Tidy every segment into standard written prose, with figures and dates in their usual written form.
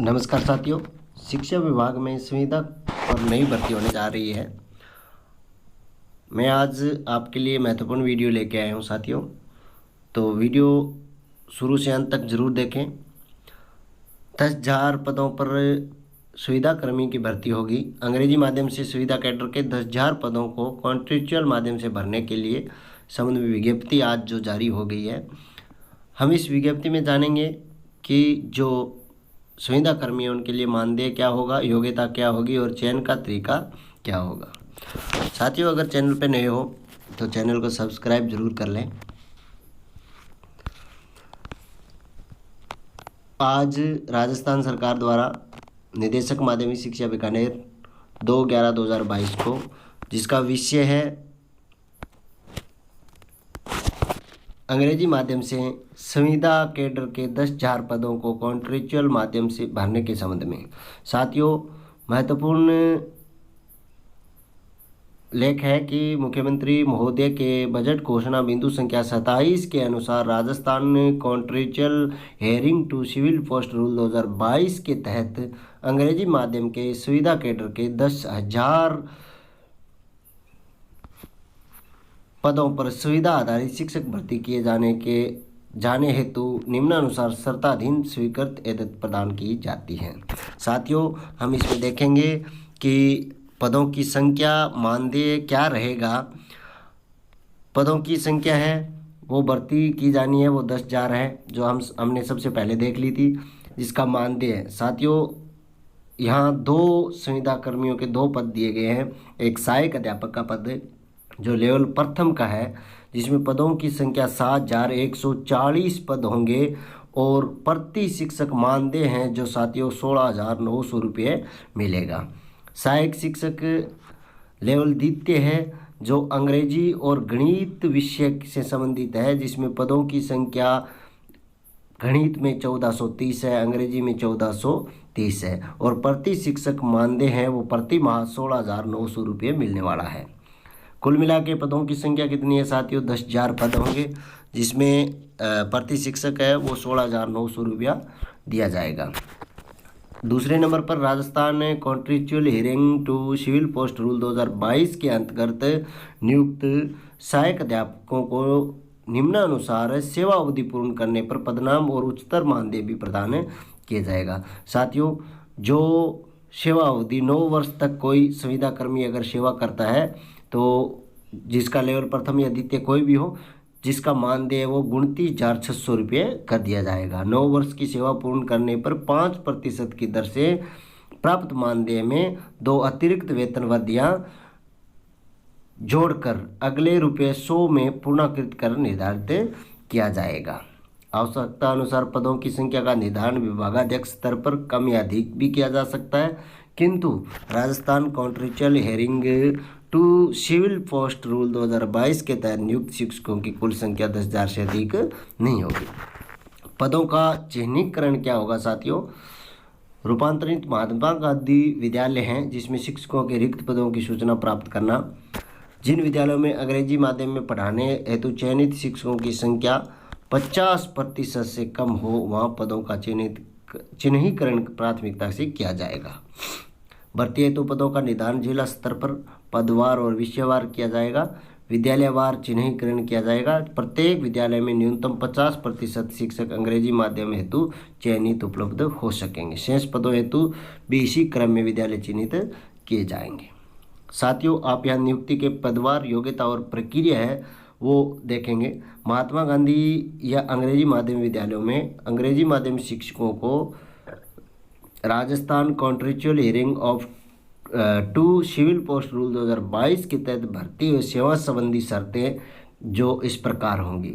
नमस्कार साथियों। शिक्षा विभाग में संविदा और नई भर्ती होने जा रही है। मैं आज आपके लिए महत्वपूर्ण वीडियो लेके आया हूं साथियों, तो वीडियो शुरू से अंत तक ज़रूर देखें। 10,000 पदों पर सुविधा कर्मी की भर्ती होगी। अंग्रेजी माध्यम से सुविधा कैडर के 10,000 पदों को कॉन्ट्रेक्चुअल माध्यम से भरने के लिए संबंध में विज्ञप्ति आज जो जारी हो गई है। हम इस विज्ञप्ति में जानेंगे कि जो संविदा कर्मी है उनके लिए मानदेय क्या होगा, योग्यता क्या होगी और चयन का तरीका क्या होगा। साथियों, अगर चैनल पे नए हो तो चैनल को सब्सक्राइब जरूर कर लें। आज राजस्थान सरकार द्वारा निदेशक माध्यमिक शिक्षा बीकानेर 2/11/2022 को, जिसका विषय है अंग्रेजी माध्यम से संविदा कैडर के 10,000 पदों को कॉन्ट्रेक्चुअल माध्यम से भरने के संबंध में साथियों महत्वपूर्ण लेख है कि मुख्यमंत्री महोदय के बजट घोषणा बिंदु संख्या 27 के अनुसार Rajasthan contractual hiring to civil post rule 2022 के तहत अंग्रेजी माध्यम के सुविधा कैडर के 10,000 पदों पर सुविधा आधारित शिक्षक भर्ती किए जाने हेतु निम्नानुसार शर्ताधीन स्वीकृत एवं प्रदान की जाती है। साथियों, हम इसमें देखेंगे कि पदों की संख्या, मानदेय क्या रहेगा। पदों की संख्या है वो भर्ती की जानी है वो 10,000 है, जो हमने सबसे पहले देख ली थी। जिसका मानदेय है साथियों, यहाँ 2 संविदा कर्मियों के 2 पद दिए गए हैं। एक सहायक अध्यापक का पद जो लेवल प्रथम का है, जिसमें पदों की संख्या 7,140 पद होंगे और प्रति शिक्षक मानदेय हैं जो साथियों 16,900 रुपये मिलेगा। सहायक शिक्षक लेवल द्वितीय है जो अंग्रेजी और गणित विषय से संबंधित है, जिसमें पदों की संख्या गणित में 1430 है, अंग्रेजी में 1430 है और प्रति शिक्षक मानदेय है वो प्रति माह 16,900 रुपये मिलने वाला है। कुल मिला के पदों की संख्या कितनी है साथियों? 10,000 पद होंगे, जिसमें प्रति शिक्षक है वो 16,900 रुपया दिया जाएगा। दूसरे नंबर पर Rajasthan contractual hiring to civil post rule 2022 के अंतर्गत नियुक्त सहायक अध्यापकों को निम्नानुसार सेवा अवधि पूर्ण करने पर पदनाम और उच्चतर मानदेय भी प्रदान किया जाएगा। साथियों, जो सेवा अवधि 9 वर्ष तक कोई संविदा कर्मी अगर सेवा करता है तो जिसका लेवल प्रथम या द्वितीय कोई भी हो, जिसका मानदेय वो 29,600 रुपये कर दिया जाएगा। 9 वर्ष की सेवा पूर्ण करने पर 5% की दर से प्राप्त मानदेय में 2 अतिरिक्त वेतनवृद्धियाँ जोड़कर अगले ₹100 में पूर्णाकृत कर निर्धारित किया जाएगा। आवश्यकता अनुसार पदों की संख्या का निर्धारण विभागाध्यक्ष स्तर पर कम या अधिक भी किया जा सकता है, किंतु Rajasthan contractual hiring to civil post rule 2022 के तहत नियुक्त शिक्षकों की कुल संख्या 10,000 से अधिक नहीं होगी। पदों का चिन्हीकरण क्या होगा साथियों? रूपांतरित महात्मा गांधी विद्यालय हैं जिसमें शिक्षकों के रिक्त पदों की सूचना प्राप्त करना। जिन विद्यालयों में अंग्रेजी माध्यम में पढ़ाने हेतु चयनित शिक्षकों की संख्या 50% से कम हो, वहाँ पदों का चिन्हीकरण प्राथमिकता से किया जाएगा। भर्ती हेतु पदों का निर्धारण जिला स्तर पर पदवार और विषयवार किया जाएगा। विद्यालयवार चिन्हीकरण किया जाएगा। प्रत्येक विद्यालय में न्यूनतम 50% शिक्षक अंग्रेजी माध्यम हेतु चयनित उपलब्ध हो सकेंगे। शेष पदों हेतु भी इसी क्रम में विद्यालय चिन्हित किए जाएंगे। साथियों, आप यहाँ नियुक्ति के पदवार, योग्यता और प्रक्रिया है वो देखेंगे। महात्मा गांधी या अंग्रेजी माध्यम विद्यालयों में अंग्रेजी माध्यम शिक्षकों को Rajasthan contractual hiring of to civil post rule 2022 के तहत भर्ती और सेवा संबंधी शर्तें जो इस प्रकार होंगी।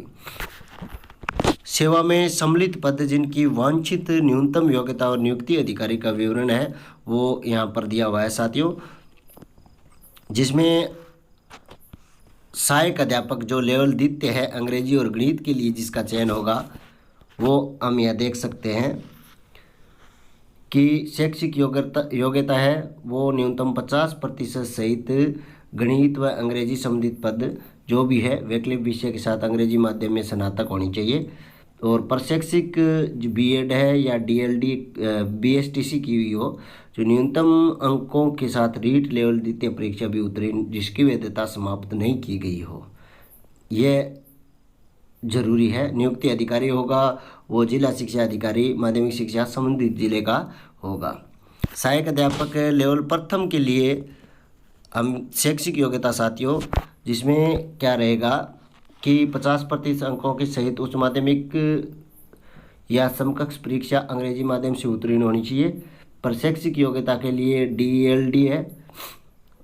सेवा में सम्मिलित पद जिनकी वांछित न्यूनतम योग्यता और नियुक्ति अधिकारी का विवरण है वो यहाँ पर दिया हुआ है साथियों, जिसमें सहायक अध्यापक जो लेवल द्वितीय है अंग्रेजी और गणित के लिए जिसका चयन होगा वो हम यह देख सकते हैं कि शैक्षिक योग्यता है वो न्यूनतम 50% सहित गणित व अंग्रेजी संबंधित पद जो भी है वैकल्पिक विषय के साथ अंग्रेजी माध्यम में स्नातक होनी चाहिए। और प्रशिक्षक जो बीएड है या डीएलडी बीएसटीसी की हुई हो, जो न्यूनतम अंकों के साथ रीट लेवल द्वितीय परीक्षा भी उत्तीर्ण जिसकी वैधता समाप्त नहीं की गई हो, यह जरूरी है। नियुक्ति अधिकारी होगा वो जिला शिक्षा अधिकारी माध्यमिक शिक्षा संबंधित जिले का होगा। सहायक अध्यापक लेवल प्रथम के लिए हम शैक्षिक योग्यता साथियों, जिसमें क्या रहेगा कि 50% अंकों के सहित उच्च माध्यमिक या समकक्ष परीक्षा अंग्रेजी माध्यम से उत्तीर्ण होनी चाहिए। प्रशैक्षिक योग्यता के लिए डीएलडी है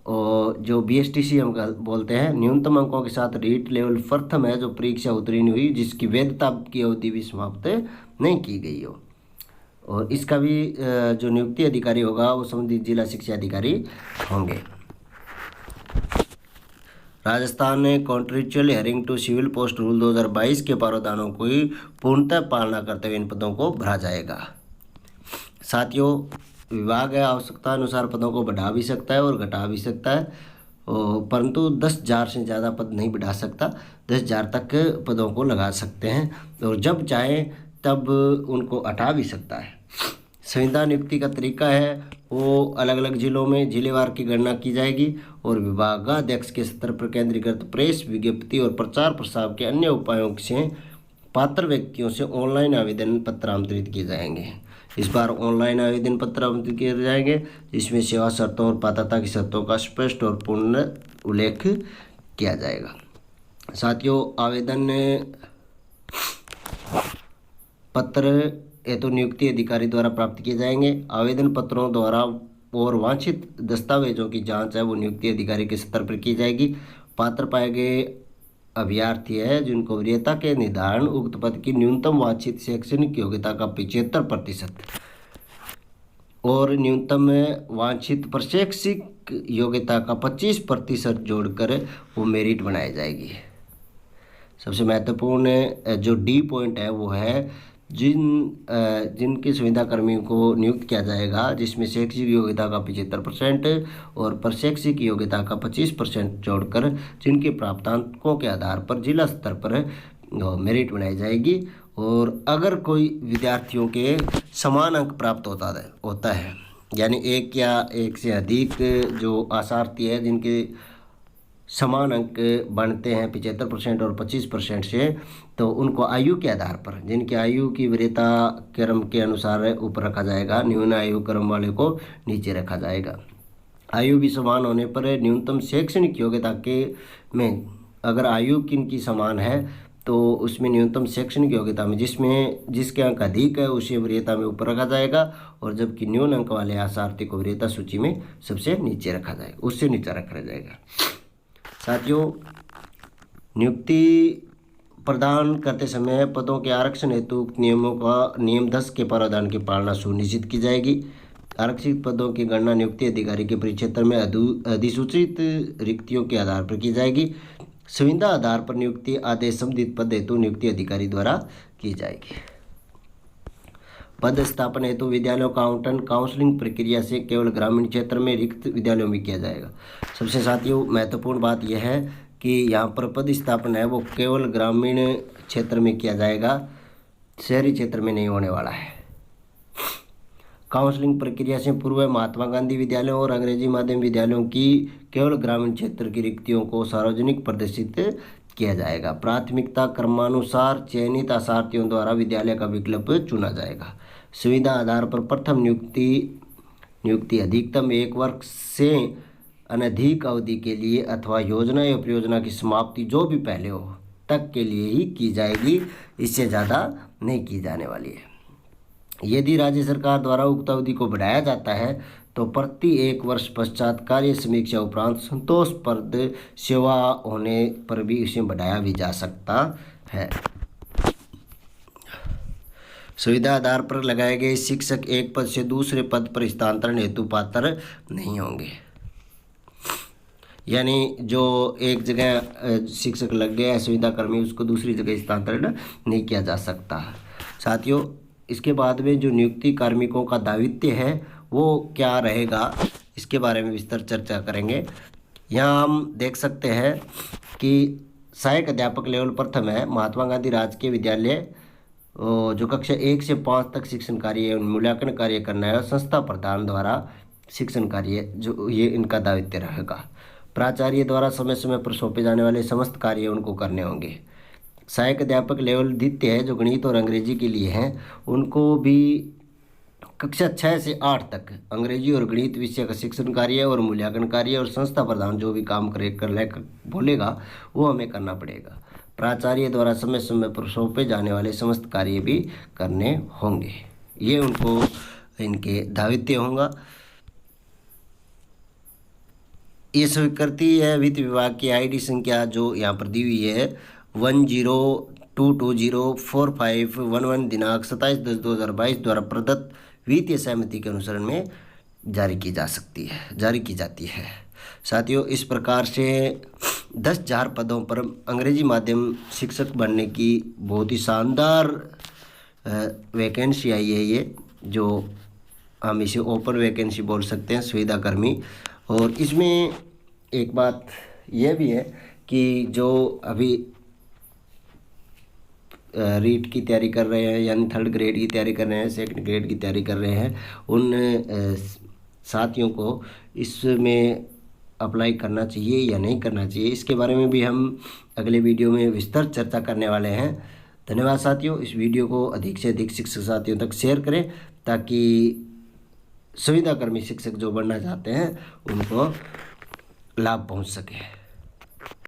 और जो बीएसटीसी हम बोलते हैं, न्यूनतम अंकों के साथ रीट लेवल प्रथम है जो परीक्षा उत्तीर्ण हुई जिसकी वैधता की अवधि भी समाप्त नहीं की गई हो। और इसका भी जो नियुक्ति अधिकारी होगा वो संबंधित जिला शिक्षा अधिकारी होंगे। राजस्थान ने contractual hiring to civil post rule 2022 के प्रावधानों को ही पूर्णतः पालना करते हुए इन पदों को भरा जाएगा। साथियों, विभाग आवश्यकता अनुसार पदों को बढ़ा भी सकता है और घटा भी सकता है, परंतु 10,000 से ज़्यादा पद नहीं बढ़ा सकता। 10,000 तक पदों को लगा सकते हैं और जब चाहे तब उनको हटा भी सकता है। संविदा नियुक्ति का तरीका है वो अलग अलग जिलों में जिलेवार की गणना की जाएगी और विभागाध्यक्ष के स्तर पर केंद्रीकृत प्रेस विज्ञप्ति और प्रचार प्रसार के अन्य उपायों से पात्र व्यक्तियों से ऑनलाइन आवेदन पत्र आमंत्रित किए जाएंगे। इस बार ऑनलाइन आवेदन पत्र आमंत्रित किए जाएंगे जिसमें सेवा शर्तों और पात्रता की शर्तों का स्पष्ट और पूर्ण उल्लेख किया जाएगा। साथियों, आवेदन पत्र हेतु नियुक्ति अधिकारी द्वारा प्राप्त किए जाएंगे। आवेदन पत्रों द्वारा और वांछित दस्तावेजों की जांच है वो नियुक्ति अधिकारी के स्तर पर की जाएगी। पात्र पाए गए अभ्यर्थी है जिनको वरीयता के निर्धारण उक्त पद की न्यूनतम वांछित शैक्षणिक योग्यता का 75% और न्यूनतम वांछित प्रशैक्षिक योग्यता का 25% जोड़कर वो मेरिट बनाई जाएगी। सबसे महत्वपूर्ण जो डी पॉइंट है वो है जिनके सुविधा कर्मियों को नियुक्त किया जाएगा जिसमें शैक्षिक योग्यता का 75% और प्रशैक्षिक योग्यता का 25% जोड़कर जिनके प्राप्तांकों के आधार पर जिला स्तर पर मेरिट बनाई जाएगी। और अगर कोई विद्यार्थियों के समान अंक प्राप्त होता है यानी एक या एक से अधिक जो आशार्थी है जिनके समान अंक बनते हैं 75% और 25% से, तो उनको आयु के आधार पर जिनकी आयु की वरीयता क्रम के अनुसार ऊपर रखा जाएगा, न्यून आयु क्रम वाले को नीचे रखा जाएगा। आयु भी समान होने पर न्यूनतम शैक्षणिक योग्यता के में अगर आयु किनकी समान है तो उसमें न्यूनतम शैक्षणिक योग्यता में जिसके अंक अधिक है उसे वरीयता में ऊपर रखा जाएगा और जबकि न्यून अंक वाले आशार्थी को वरीयता सूची में सबसे नीचे रखा जाएगा, उससे नीचे रखा जाएगा। साथियों, नियुक्ति प्रदान करते समय पदों के आरक्षण हेतु नियमों का नियम 10 के प्रावधान की पालना सुनिश्चित की जाएगी। आरक्षित पदों की गणना नियुक्ति अधिकारी के परिक्षेत्र में अधिसूचित रिक्तियों के आधार पर की जाएगी। संविदा आधार पर नियुक्ति आदेश संबंधित पद हेतु नियुक्ति अधिकारी द्वारा की जाएगी। पद स्थापन हेतु विद्यालयों का आवंटन काउंसलिंग प्रक्रिया से केवल ग्रामीण क्षेत्र में रिक्त विद्यालयों में किया जाएगा। सबसे साथियों महत्वपूर्ण बात यह है कि यहाँ पर पद स्थापन है वो केवल ग्रामीण क्षेत्र में किया जाएगा, शहरी क्षेत्र में नहीं होने वाला है। काउंसलिंग प्रक्रिया से पूर्व महात्मा गांधी विद्यालयों और अंग्रेजी माध्यम विद्यालयों की केवल ग्रामीण क्षेत्र की रिक्तियों को सार्वजनिक प्रदर्शित किया जाएगा। प्राथमिकता क्रमानुसार चयनित आशार्थियों द्वारा विद्यालय का विकल्प चुना जाएगा। सुविधा आधार पर प्रथम नियुक्ति अधिकतम 1 वर्ष से अनधिक अवधि के लिए अथवा योजना या परियोजना की समाप्ति जो भी पहले हो तक के लिए ही की जाएगी, इससे ज़्यादा नहीं की जाने वाली है। यदि राज्य सरकार द्वारा उक्त अवधि को बढ़ाया जाता है तो प्रति 1 वर्ष पश्चात कार्य समीक्षा उपरांत संतोषप्रद सेवा होने पर भी इसे बढ़ाया भी जा सकता है। सुविधा आधार पर लगाए गए शिक्षक एक पद से दूसरे पद पर स्थानांतरण हेतु पात्र नहीं होंगे। यानी जो एक जगह शिक्षक लग गया है सुविधा कर्मी, उसको दूसरी जगह स्थानांतरण नहीं किया जा सकता। साथियों, इसके बाद में जो नियुक्ति कार्मिकों का दायित्व है वो क्या रहेगा, इसके बारे में विस्तार चर्चा करेंगे। यहाँ हम देख सकते हैं कि सहायक अध्यापक लेवल प्रथम है महात्मा गांधी राजकीय विद्यालय जो कक्षा 1 से 5 तक शिक्षण कार्य मूल्यांकन कार्य करना है और संस्था प्रधान द्वारा शिक्षण कार्य जो ये इनका दायित्व रहेगा। प्राचार्य द्वारा समय समय पर सौंपे जाने वाले समस्त कार्य उनको करने होंगे। सहायक अध्यापक लेवल द्वितीय है जो गणित और अंग्रेजी के लिए हैं, उनको भी कक्षा 6 से 8 तक अंग्रेजी और गणित विषय का शिक्षण कार्य और मूल्यांकन कार्य और संस्था प्रधान जो भी काम बोलेगा वो हमें करना पड़ेगा। प्राचार्य द्वारा समय समय पर सौंपे जाने वाले समस्त कार्य भी करने होंगे, ये उनको इनके दायित्व होगा। ये स्वीकृति है वित्त विभाग की आईडी संख्या जो यहाँ पर दी हुई है 10220451 दिनांक 27/10/2022 द्वारा प्रदत्त वित्तीय सहमति के अनुसरण में जारी की जाती है। साथियों, इस प्रकार से 10,000 पदों पर अंग्रेजी माध्यम शिक्षक बनने की बहुत ही शानदार वैकेंसी आई है। ये जो हम इसे ओपन वैकेंसी बोल सकते हैं, सुविधा कर्मी। और इसमें एक बात यह भी है कि जो अभी रीट की तैयारी कर रहे हैं यानी 3rd ग्रेड की तैयारी कर रहे हैं, 2nd ग्रेड की तैयारी कर रहे हैं, उन साथियों को इसमें अप्लाई करना चाहिए या नहीं करना चाहिए, इसके बारे में भी हम अगले वीडियो में विस्तृत चर्चा करने वाले हैं। धन्यवाद साथियों। इस वीडियो को अधिक से अधिक शिक्षक साथियों तक शेयर करें ताकि सुविधाकर्मी शिक्षक जो बनना चाहते हैं उनको लाभ पहुंच सके।